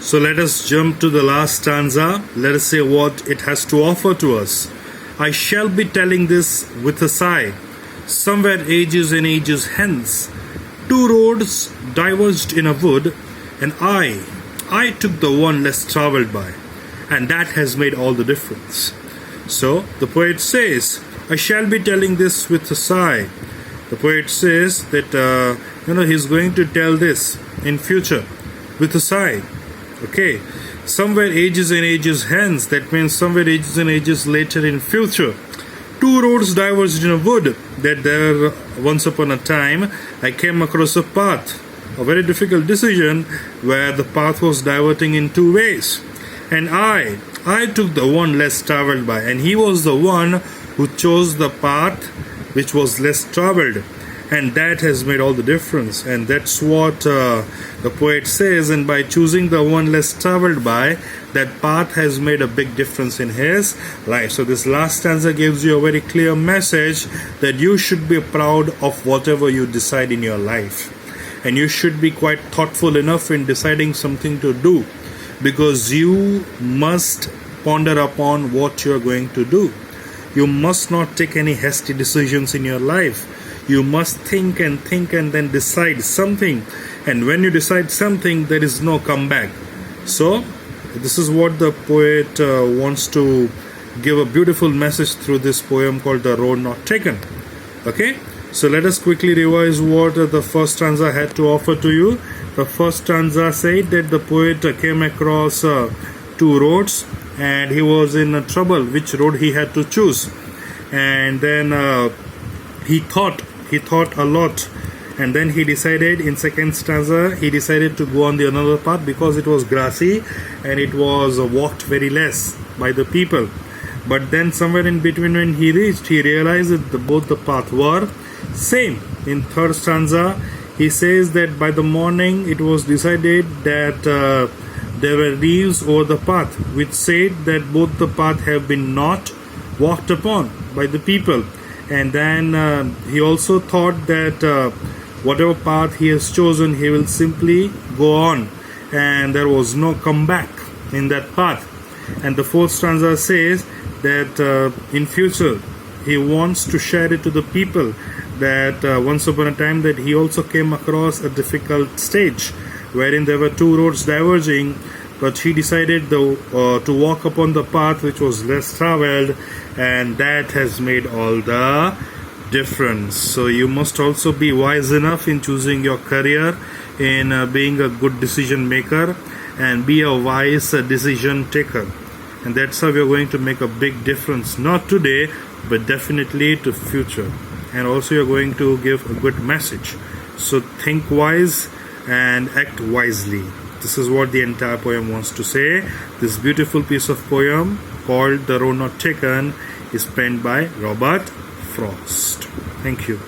So let us jump to the last stanza. Let us see what it has to offer to us. I shall be telling this with a sigh. Somewhere ages and ages hence, two roads diverged in a wood, and I took the one less traveled by, and that has made all the difference. So the poet says, I shall be telling this with a sigh. The poet says that he's going to tell this in future with a sigh. Okay, somewhere ages and ages hence, that means somewhere ages and ages later in future, two roads diverged in a wood, that there once upon a time I came across a path, a very difficult decision where the path was diverting in two ways, and I took the one less traveled by, and he was the one who chose the path which was less traveled, and that has made all the difference. And that's what the poet says, and by choosing the one less traveled by, that path has made a big difference in his life. So this last stanza gives you a very clear message that you should be proud of whatever you decide in your life, and you should be quite thoughtful enough in deciding something to do, because you must ponder upon what you are going to do. You must not take any hasty decisions in your life. You must think and then decide something, and when you decide something, there is no comeback. So this is what the poet wants to give a beautiful message through this poem called The Road Not Taken. Okay, so let us quickly revise what the first stanza had to offer to you. The first stanza said that the poet came across two roads, and he was in trouble which road he had to choose. And then he thought a lot, and then he decided, in second stanza, he decided to go on the another path because it was grassy and it was walked very less by the people. But then somewhere in between, when he reached, he realized that both the path were same. In third stanza, he says that by the morning it was decided that there were leaves over the path, which said that both the path have been not walked upon by the people. And then he also thought that whatever path he has chosen, he will simply go on, and there was no comeback in that path. And the fourth stanza says that in future he wants to share it to the people, that once upon a time that he also came across a difficult stage wherein there were two roads diverging, but he decided to walk upon the path which was less traveled, and that has made all the difference. So you must also be wise enough in choosing your career, in being a good decision maker, and be a wise decision taker. And that's how you're going to make a big difference, not today, but definitely to future. And also you're going to give a good message. So think wise and act wisely. This is what the entire poem wants to say. This beautiful piece of poem called The Road Not Taken is penned by Robert Frost. Thank you.